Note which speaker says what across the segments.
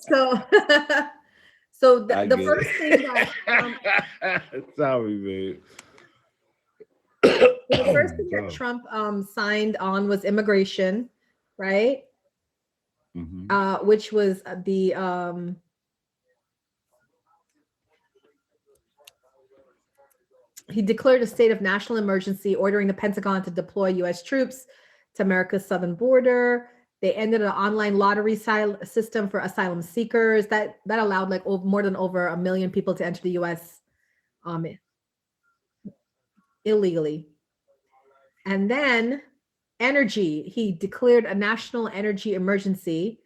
Speaker 1: So, so
Speaker 2: I
Speaker 1: the
Speaker 2: get
Speaker 1: first thing that
Speaker 2: it. Sorry, babe.
Speaker 1: so the first thing that
Speaker 2: Go.
Speaker 1: Trump signed on was immigration, right?
Speaker 2: Hmm.
Speaker 1: Which was the he declared a state of national emergency, ordering the Pentagon to deploy U.S. troops to America's southern border. They ended an online lottery system for asylum seekers that allowed like more than over a million people to enter the U.S. Um, illegally. And then energy, he declared a national energy emergency.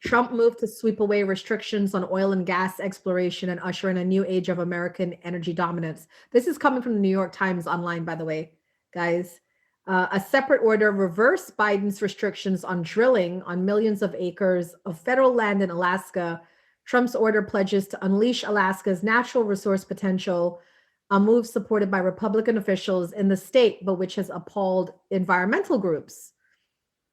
Speaker 1: Trump moved to sweep away restrictions on oil and gas exploration and usher in a new age of American energy dominance. This is coming from the New York Times online, by the way, guys. A separate order reversed Biden's restrictions on drilling on millions of acres of federal land in Alaska. Trump's order pledges to unleash Alaska's natural resource potential, a move supported by Republican officials in the state, but which has appalled environmental groups.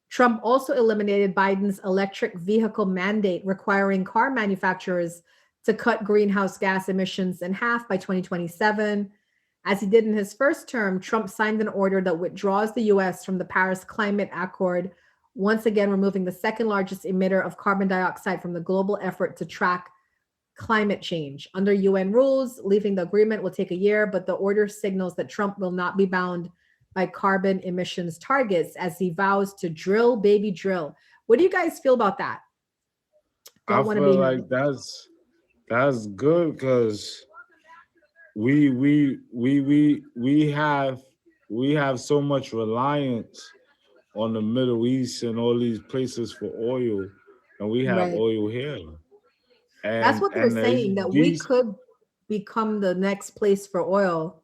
Speaker 1: Trump also eliminated Biden's electric vehicle mandate, requiring car manufacturers to cut greenhouse gas emissions in half by 2027. As he did in his first term, Trump signed an order that withdraws the US from the Paris Climate Accord, once again removing the second largest emitter of carbon dioxide from the global effort to track climate change. Under UN rules, leaving the agreement will take a year, but the order signals that Trump will not be bound by carbon emissions targets as he vows to drill, baby, drill. What do you guys feel about that?
Speaker 2: I
Speaker 1: Don't want to
Speaker 2: feel
Speaker 1: be
Speaker 2: like that's good because we have so much reliance on the Middle East and all these places for oil, and we have
Speaker 1: right.
Speaker 2: oil here,
Speaker 1: That's
Speaker 2: and
Speaker 1: what they're
Speaker 2: and
Speaker 1: saying, that we
Speaker 2: these
Speaker 1: could become the next place for oil.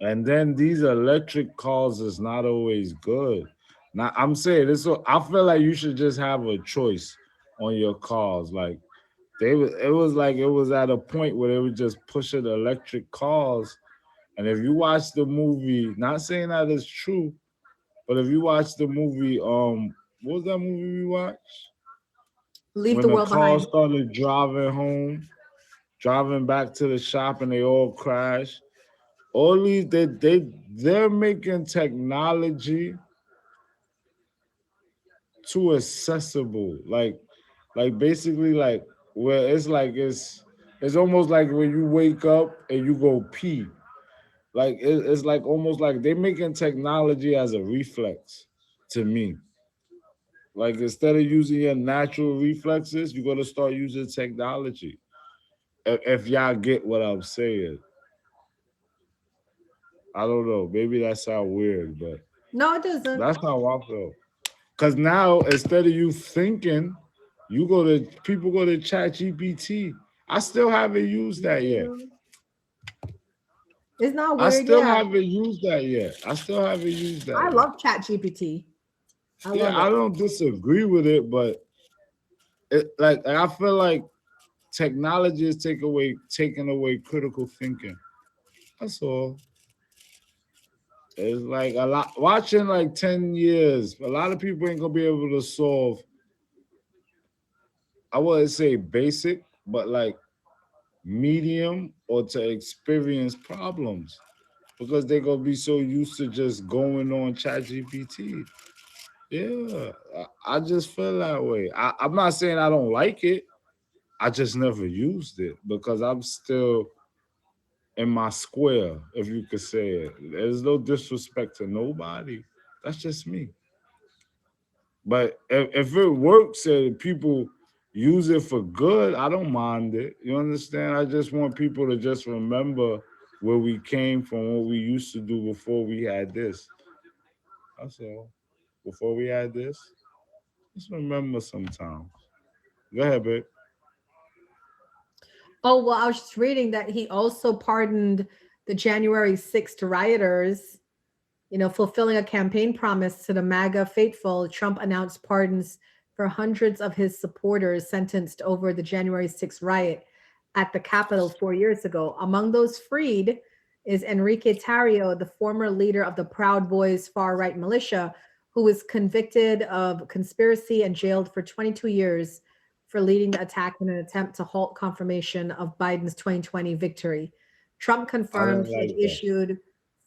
Speaker 2: and then these electric cars is not always good. Now I'm saying this, so I feel like you should just have a choice on your cars. Like it was at a point where they were just pushing electric cars. And if you watch the movie, not saying that it's true, but if you watch the movie, what was that movie we watched?
Speaker 1: Leave
Speaker 2: When
Speaker 1: the
Speaker 2: the
Speaker 1: world
Speaker 2: car
Speaker 1: behind.
Speaker 2: started driving home, driving back to the shop, and they all crashed. All these they're making technology too accessible. Like basically like where it's almost like when you wake up and you go pee. Like it's like almost like they making technology as a reflex to me. Like instead of using your natural reflexes, you got to start using technology. If y'all get what I'm saying, I don't know. Maybe that sound weird, but
Speaker 1: No, it doesn't.
Speaker 2: that's how I feel. Cause now instead of you thinking, people go to Chat GPT. I still haven't used that yet.
Speaker 1: Yeah. It's not
Speaker 2: I
Speaker 1: weird.
Speaker 2: still
Speaker 1: Yeah.
Speaker 2: haven't used that yet. I still haven't used that
Speaker 1: I
Speaker 2: yet.
Speaker 1: love Chat GPT. I
Speaker 2: Yeah,
Speaker 1: love
Speaker 2: I
Speaker 1: it.
Speaker 2: don't disagree with it, but like I feel like technology is taking away critical thinking. That's all. It's like a lot watching like 10 years. A lot of people ain't gonna be able to solve, I wouldn't say basic, but like medium or to experience problems because they're gonna be so used to just going on ChatGPT. Yeah, I just feel that way. I'm not saying I don't like it. I just never used it because I'm still in my square, if you could say it. There's no disrespect to nobody. That's just me. But if it works and people use it for good, I don't mind it. You understand? I just want people to just remember where we came from, what we used to do before we had this. That's all. Before we had this, just remember sometimes. Go ahead, babe.
Speaker 1: Oh, well, I was just reading that he also pardoned the January 6th rioters, fulfilling a campaign promise to the MAGA faithful. Trump announced pardons for hundreds of his supporters sentenced over the January 6th riot at the Capitol 4 years ago. Among those freed is Enrique Tarrio, the former leader of the Proud Boys far right militia, who was convicted of conspiracy and jailed for 22 years for leading the attack in an attempt to halt confirmation of Biden's 2020 victory. Trump
Speaker 2: I
Speaker 1: confirmed
Speaker 2: don't
Speaker 1: he had
Speaker 2: like that.
Speaker 1: issued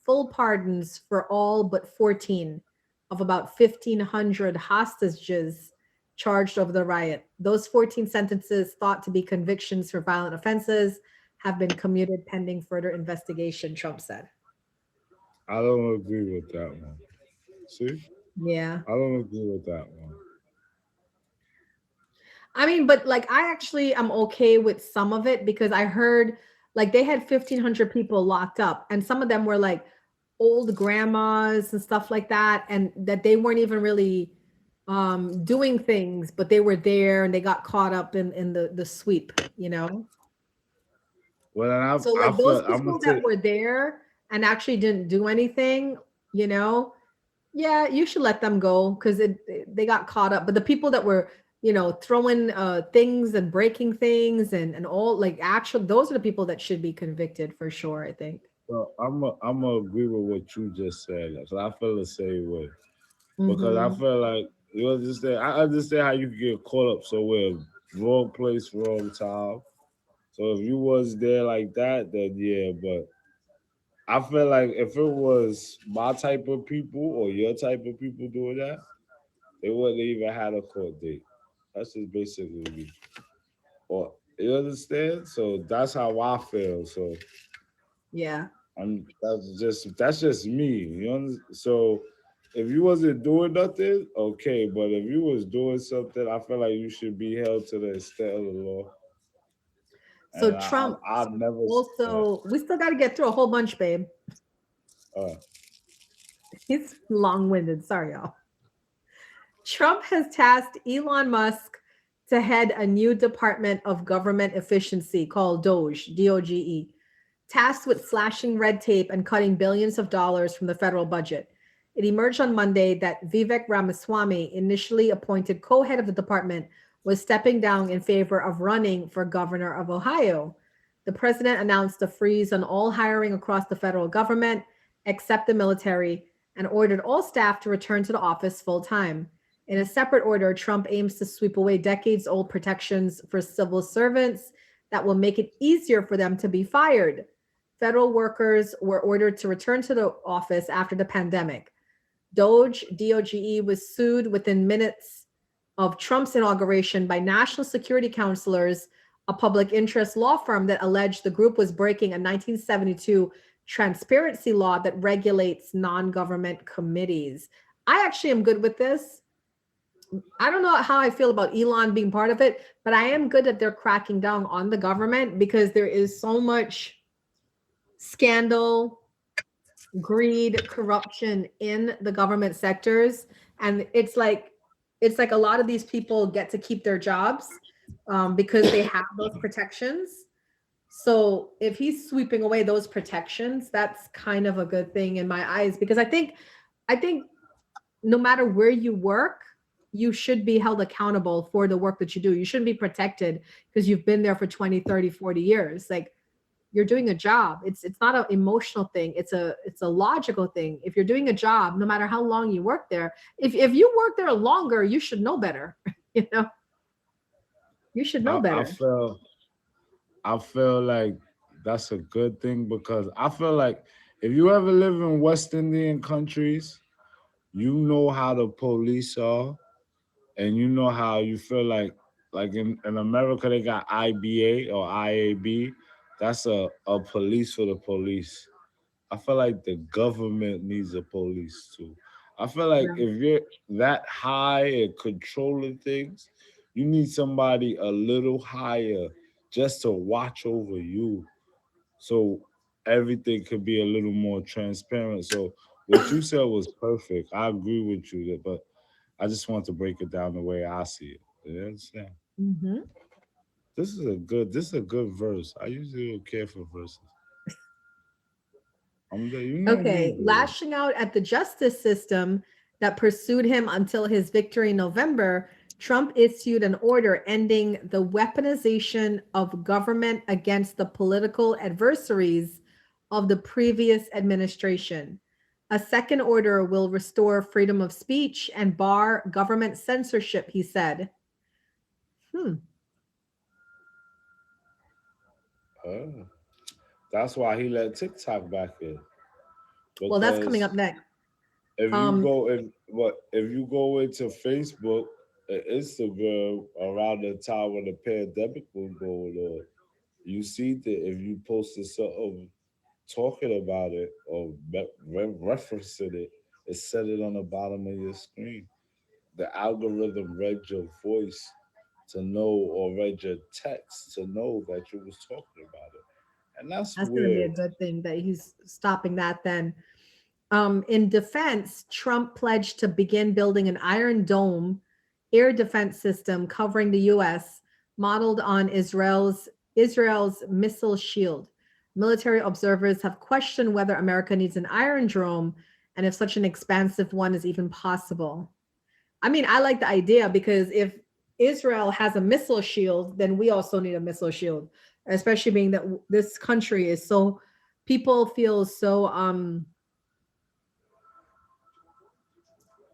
Speaker 1: full pardons for all but 14 of about 1,500 hostages charged over the riot. Those 14 sentences, thought to be convictions for violent offenses, have been commuted pending further investigation, Trump said.
Speaker 2: I don't agree with that one. See,
Speaker 1: Yeah.
Speaker 2: I don't agree with that one.
Speaker 1: I mean, but like I actually am okay with some of it because I heard like they had 1,500 people locked up and some of them were like old grandmas and stuff like that and that they weren't even really doing things, but they were there and they got caught up in the sweep, you know?
Speaker 2: Well, and
Speaker 1: So
Speaker 2: I
Speaker 1: like those
Speaker 2: feel I'm gonna
Speaker 1: people that
Speaker 2: say,
Speaker 1: were there and actually didn't do anything, you know, yeah, you should let them go because they got caught up. But the people that were, throwing things and breaking things and all like actual, those are the people that should be convicted for sure, I think.
Speaker 2: well, I'm gonna agree with what you just said. Cause I feel the same way. Because I
Speaker 1: Hmm.
Speaker 2: feel like you understand. I understand how you can get caught up somewhere, wrong place, wrong time. So if you was there like that, then yeah. But I feel like if it was my type of people or your type of people doing that, they wouldn't even had a court date. That's just basically me. Or you understand? So that's how I feel. So
Speaker 1: Yeah.
Speaker 2: that's just me. So if you wasn't doing nothing, okay. But if you was doing something, I feel like you should be held to the extent of the law.
Speaker 1: So
Speaker 2: And
Speaker 1: Trump
Speaker 2: I've never. Yeah.
Speaker 1: also, we still got to get through a whole bunch, babe.
Speaker 2: Uh,
Speaker 1: He's long winded. Sorry, y'all. Trump has tasked Elon Musk to head a new department of government efficiency called DOGE, DOGE, tasked with slashing red tape and cutting billions of dollars from the federal budget. It emerged on Monday that Vivek Ramaswamy, initially appointed co head of the department, was stepping down in favor of running for governor of Ohio. The president announced a freeze on all hiring across the federal government, except the military, and ordered all staff to return to the office full time. In a separate order, Trump aims to sweep away decades old protections for civil servants that will make it easier for them to be fired. Federal workers were ordered to return to the office after the pandemic. DOGE was sued within minutes of Trump's inauguration by national security counselors, a public interest law firm that alleged the group was breaking a 1972 transparency law that regulates non government committees. I actually am good with this. I don't know how I feel about Elon being part of it, but I am good that they're cracking down on the government because there is so much scandal, greed, corruption in the government sectors, and it's like a lot of these people get to keep their jobs because they have those protections. So if he's sweeping away those protections, that's kind of a good thing in my eyes because I think no matter where you work, you should be held accountable for the work that you do. You shouldn't be protected because you've been there for 20, 30, 40 years. Like you're doing a job. It's not an emotional thing. It's a logical thing. If you're doing a job, no matter how long you work there, if you work there longer, you should know better. You know, you should know
Speaker 2: I
Speaker 1: better.
Speaker 2: feel I feel like that's a good thing because I feel like if you ever live in West Indian countries, you know how the police are, and you know how you feel like in America they got IBA or IAB. That's a police for the police. I feel like the government needs a police too. I feel like
Speaker 1: Yeah.
Speaker 2: if you're that high and controlling things, you need somebody a little higher just to watch over you. So everything could be a little more transparent. So what you said was perfect. I agree with you, but I just want to break it down the way I see it. You understand?
Speaker 1: Hmm.
Speaker 2: This is a good verse. I usually don't care for verses. You know me,
Speaker 1: Okay,
Speaker 2: baby.
Speaker 1: lashing out at the justice system that pursued him until his victory in November, Trump issued an order ending the weaponization of government against the political adversaries of the previous administration. A second order will restore freedom of speech and bar government censorship, he said. Hmm.
Speaker 2: Oh, that's why he let TikTok back in.
Speaker 1: Well, that's coming
Speaker 2: Because
Speaker 1: up next.
Speaker 2: if you
Speaker 1: Um,
Speaker 2: go if you go into Facebook and Instagram around the time when the pandemic was going on, you see that if you posted something talking about it or referencing it, it said it on the bottom of your screen. The algorithm read your voice to know or read your text to know that you was talking about it. And that's
Speaker 1: that's going to be a
Speaker 2: weird.
Speaker 1: good thing that he's stopping that then. In defense, Trump pledged to begin building an Iron Dome air defense system covering the U.S., modeled on Israel's missile shield. Military observers have questioned whether America needs an Iron Dome and if such an expansive one is even possible. I mean, I like the idea because if Israel has a missile shield, then we also need a missile shield, especially being that this country is so people feel so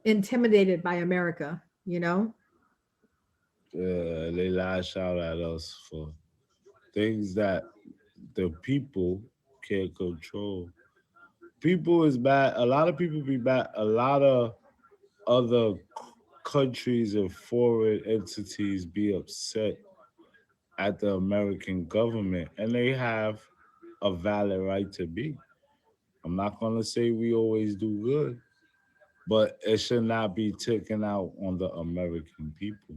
Speaker 1: intimidated by America, you know?
Speaker 2: They lash out at us for things that the people can't control. People is bad. A lot of people be bad. A lot of other countries and foreign entities be upset at the American government, and they have a valid right to be. I'm not gonna say we always do good, but it should not be taken out on the American people.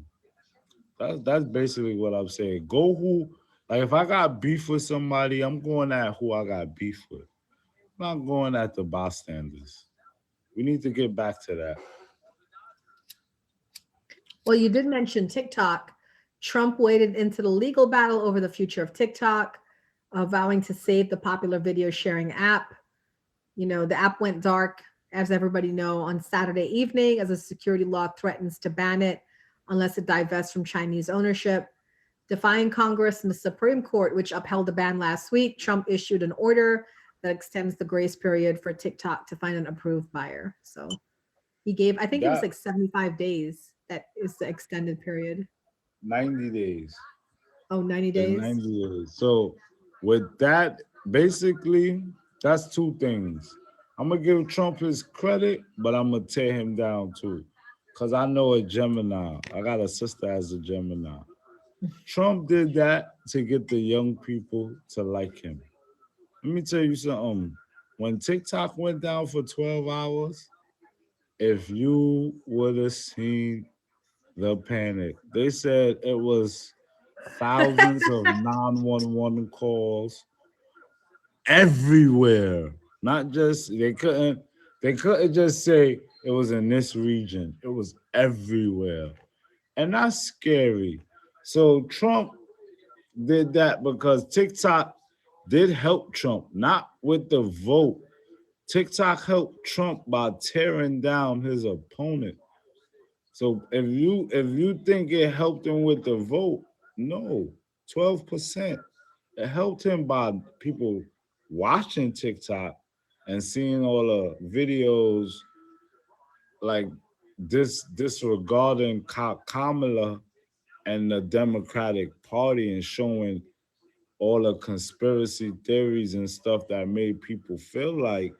Speaker 2: That's basically what I'm saying. Go who like if I got beef with somebody, I'm going at who I got beef with. I'm not going at the bystanders. We need to get back to that.
Speaker 1: Well, you did mention TikTok. Trump waded into the legal battle over the future of TikTok, vowing to save the popular video sharing app. You know, the app went dark, as everybody know, on Saturday evening as a security law threatens to ban it unless it divests from Chinese ownership. Defying Congress and the Supreme Court, which upheld the ban last week, Trump issued an order that extends the grace period for TikTok to find an approved buyer. So he gave, I think it was
Speaker 2: That
Speaker 1: like 75 days. That is the extended period.
Speaker 2: 90 days.
Speaker 1: Oh, 90
Speaker 2: It's
Speaker 1: days.
Speaker 2: 90 days. So with that, basically, that's two things. I'm gonna give Trump his credit, but I'm gonna tear him down too. Cause I know a Gemini. I got a sister as a Gemini. Trump did that to get the young people to like him. Let me tell you something. When TikTok went down for 12 hours, if you would have seen the panic, they said it was thousands of 911 calls everywhere. Not just they couldn't just say it was in this region. It was everywhere. And that's scary. So Trump did that because TikTok did help Trump, not with the vote. TikTok helped Trump by tearing down his opponent. So if you think it helped him with the vote, no, 12%. It helped him by people watching TikTok and seeing all the videos like this disregarding Kamala and the Democratic Party and showing all the conspiracy theories and stuff that made people feel like,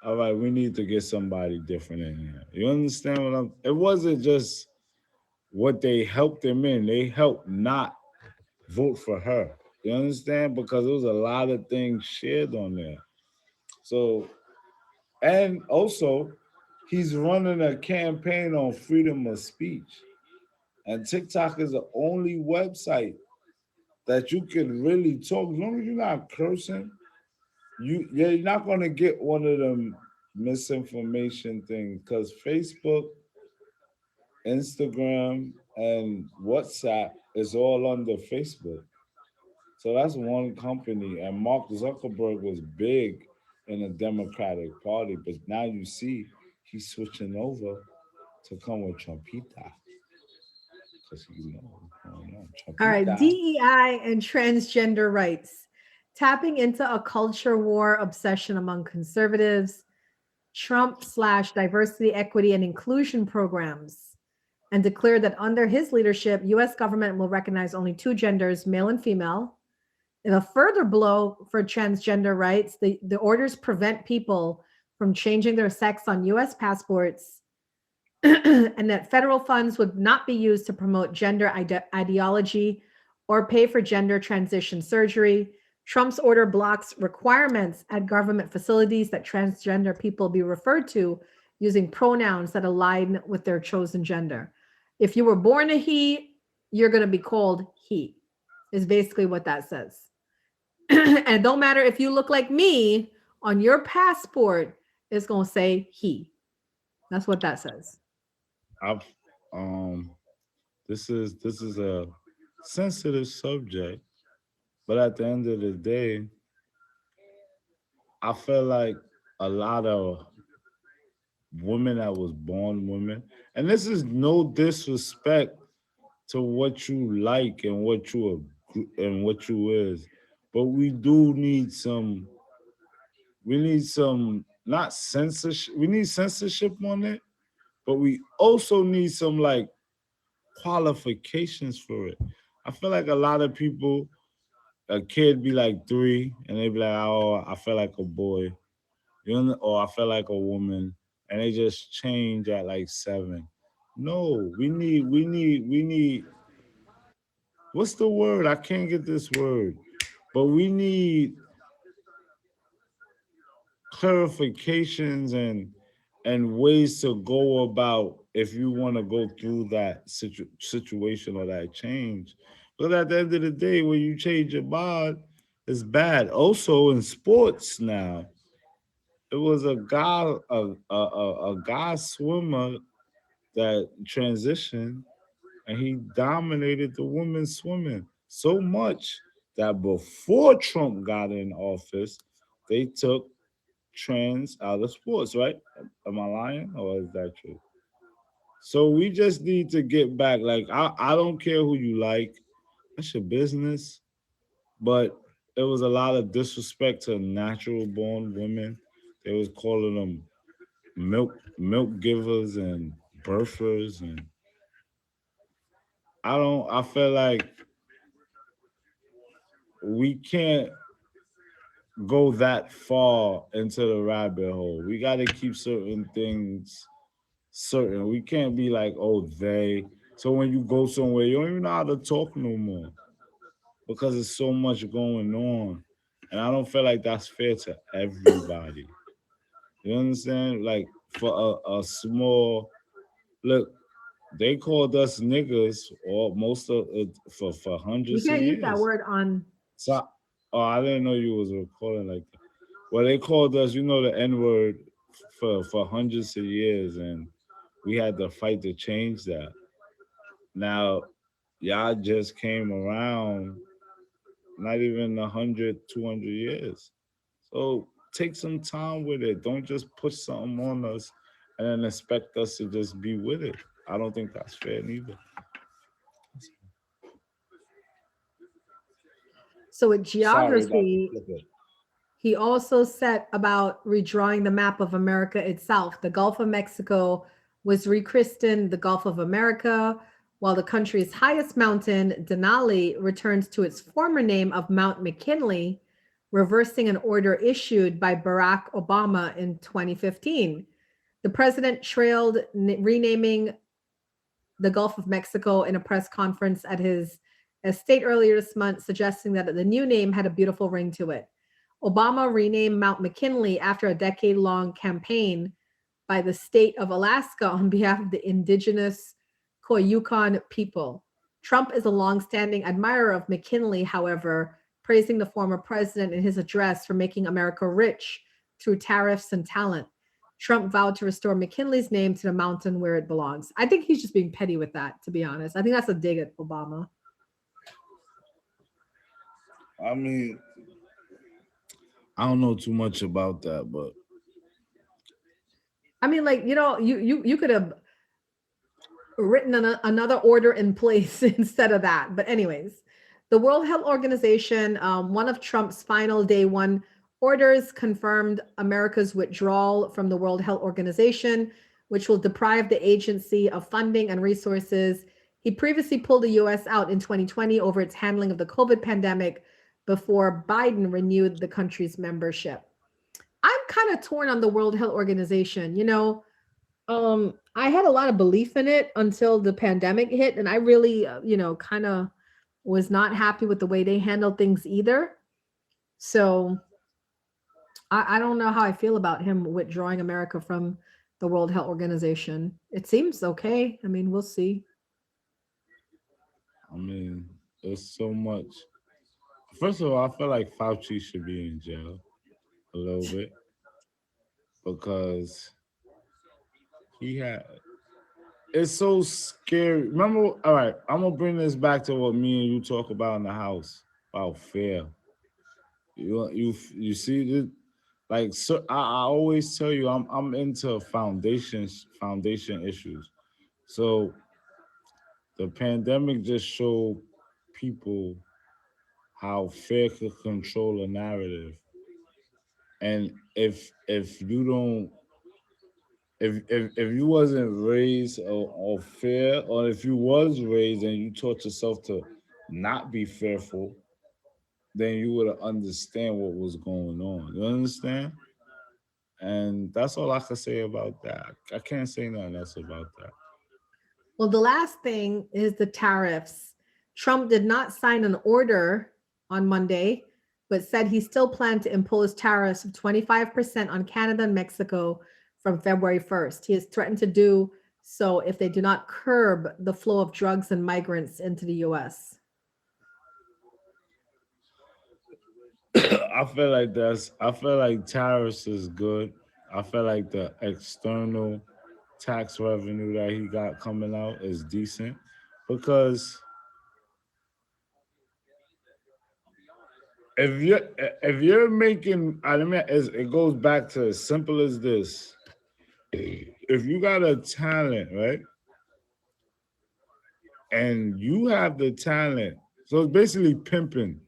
Speaker 2: all right, we need to get somebody different in here. You understand what I'm? It wasn't just what they helped him in. They helped not vote for her. You understand? Because there was a lot of things shared on there. So, and also, he's running a campaign on freedom of speech. And TikTok is the only website that you can really talk. As long as you're not cursing, you're not gonna get one of them misinformation things. Because Facebook, Instagram, and WhatsApp is all under Facebook. So that's one company. And Mark Zuckerberg was big in the Democratic Party, but now you see he's switching over to come with Trumpita. Because you know what's going on.
Speaker 1: All right,
Speaker 2: Trumpita.
Speaker 1: DEI and transgender rights. Tapping into a culture war obsession among conservatives. Trump slash diversity, equity, and inclusion programs and declared that under his leadership, US government will recognize only two genders, male and female. In a further blow for transgender rights, the orders prevent people from changing their sex on US passports and that federal funds would not be used to promote gender ideology or pay for gender transition surgery. Trump's order blocks requirements at government facilities that transgender people be referred to using pronouns that align with their chosen gender. If you were born a he, you're going to be called he, is basically what that says. And it don't matter if you look like me on your passport, it's going to say he. That's what that says.
Speaker 2: I've um this is a sensitive subject, but at the end of the day, I feel like a lot of women that was born women, and this is no disrespect to what you like and what you are and what you is, but we need some not censorship. We need censorship on it, but we also need some like qualifications for it. I feel like a lot of people, a kid be like 3 and they be like, oh, I feel like a boy, or I feel like a woman, and they just change at like 7. No, we need. What's the word? I can't get this word, but we need clarifications and ways to go about if you want to go through that situation or that change. But at the end of the day, when you change your body, it's bad. Also in sports now, it was a guy swimmer that transitioned and he dominated the women's swimming so much that before Trump got in office, they took trends out of sports, right? Am I lying or is that true? So we just need to get back. Like I don't care who you like, that's your business. But it was a lot of disrespect to natural born women. They was calling them milk givers and birthers, and I feel like we can't go that far into the rabbit hole. We got to keep certain things certain. We can't be like, oh, they. So when you go somewhere, you don't even know how to talk no more because there's so much going on. And I don't feel like that's fair to everybody. You understand? Like for a small look, they called us niggas or most of it for
Speaker 1: You
Speaker 2: hundreds of
Speaker 1: can't use that
Speaker 2: years.
Speaker 1: word on.
Speaker 2: So, oh, I didn't know you was recording like that. Well, they called us, the N word for hundreds of years, and we had to fight to change that. Now, y'all just came around, not even 100, 200 years. So take some time with it. Don't just put something on us and then expect us to just be with it. I don't think that's fair neither.
Speaker 1: So with
Speaker 2: Sorry about the
Speaker 1: geography,
Speaker 2: flipper.
Speaker 1: he also set about redrawing the map of America itself. The Gulf of Mexico was rechristened the Gulf of America, while the country's highest mountain, Denali, returns to its former name of Mount McKinley, reversing an order issued by Barack Obama in 2015. The president trailed renaming the Gulf of Mexico in a press conference at his estate earlier this month, suggesting that the new name had a beautiful ring to it. Obama renamed Mount McKinley after a decade long campaign by the state of Alaska on behalf of the indigenous Koyukon people. Trump is a longstanding admirer of McKinley, however, praising the former president in his address for making America rich through tariffs and talent. Trump vowed to restore McKinley's name to the mountain where it belongs. I think he's just being petty with that, to be honest. I think that's a dig at Obama.
Speaker 2: I mean, I don't know too much about that, but
Speaker 1: I mean, like, you could have written another order in place instead of that. But anyways, the World Health Organization, one of Trump's final day one Orders confirmed America's withdrawal from the World Health Organization, which will deprive the agency of funding and resources. He previously pulled the US out in 2020 over its handling of the COVID pandemic before Biden renewed the country's membership. I'm kind of torn on the World Health Organization. I had a lot of belief in it until the pandemic hit, and I really, kind of was not happy with the way they handled things either. So I don't know how I feel about him withdrawing America from the World Health Organization. It seems okay. I mean, we'll see.
Speaker 2: I mean, there's so much. First of all, I feel like Fauci should be in jail a little bit because he had. It's so scary. Remember, all right, I'm gonna bring this back to what me and you talk about in the house about fear. You see this, like, so I always tell you I'm into foundation issues. So the pandemic just showed people how fear could control a narrative. And if you don't if you wasn't raised or fear, or if you was raised and you taught yourself to not be fearful, then you would understand what was going on. You understand? And that's all I can say about that. I can't say nothing else about that.
Speaker 1: Well, the last thing is the tariffs. Trump did not sign an order on Monday, but said he still planned to impose tariffs of 25% on Canada and Mexico from February 1st. He has threatened to do so if they do not curb the flow of drugs and migrants into the US.
Speaker 2: I feel like tariffs is good. I feel like the external tax revenue that he got coming out is decent because if you're making, I mean, it goes back to as simple as this. If you got a talent, right, and you have the talent, so it's basically pimping,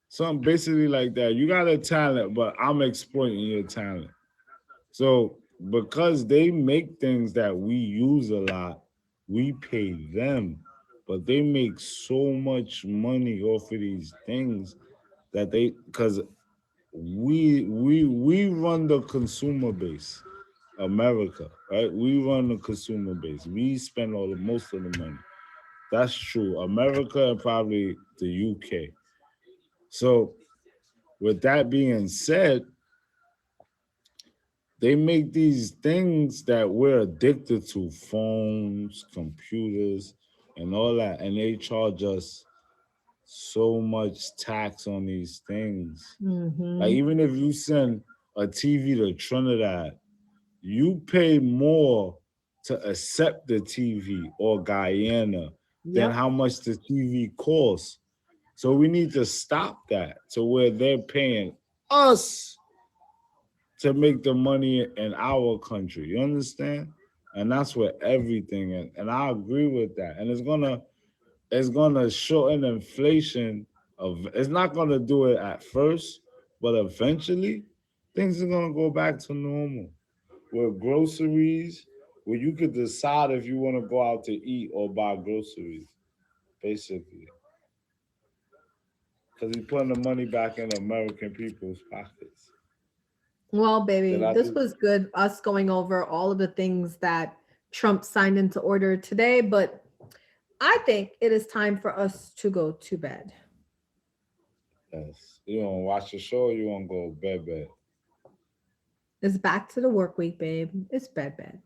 Speaker 2: something basically like that. You got a talent, but I'm exploiting your talent. So because they make things that we use a lot, we pay them, but they make so much money off of these things that they because we run the consumer base, America, right? We run the consumer base. We spend all the most of the money. That's true. America and probably the UK. So with that being said, they make these things that we're addicted to, phones, computers, and all that, and they charge us so much tax on these things. Like
Speaker 1: Hmm.
Speaker 2: even if you send a TV to Trinidad, you pay more to accept the TV or Guyana than
Speaker 1: Yep.
Speaker 2: how much the TV costs. So we need to stop that to where they're paying us to make the money in our country. You understand? And that's where everything is. And I agree with that. And it's gonna shorten inflation of it's not gonna do it at first, but eventually things are gonna go back to normal. With groceries, where you could decide if you want to go out to eat or buy groceries, basically. Because he's putting the money back in American people's pockets.
Speaker 1: Well,
Speaker 2: Did
Speaker 1: baby,
Speaker 2: I
Speaker 1: this
Speaker 2: do?
Speaker 1: was good. Us going over all of the things that Trump signed into order today, but I think it is time for us to go to bed.
Speaker 2: Yes. You want to watch the show or you want to go bed?
Speaker 1: It's back to the work week, babe. It's bed.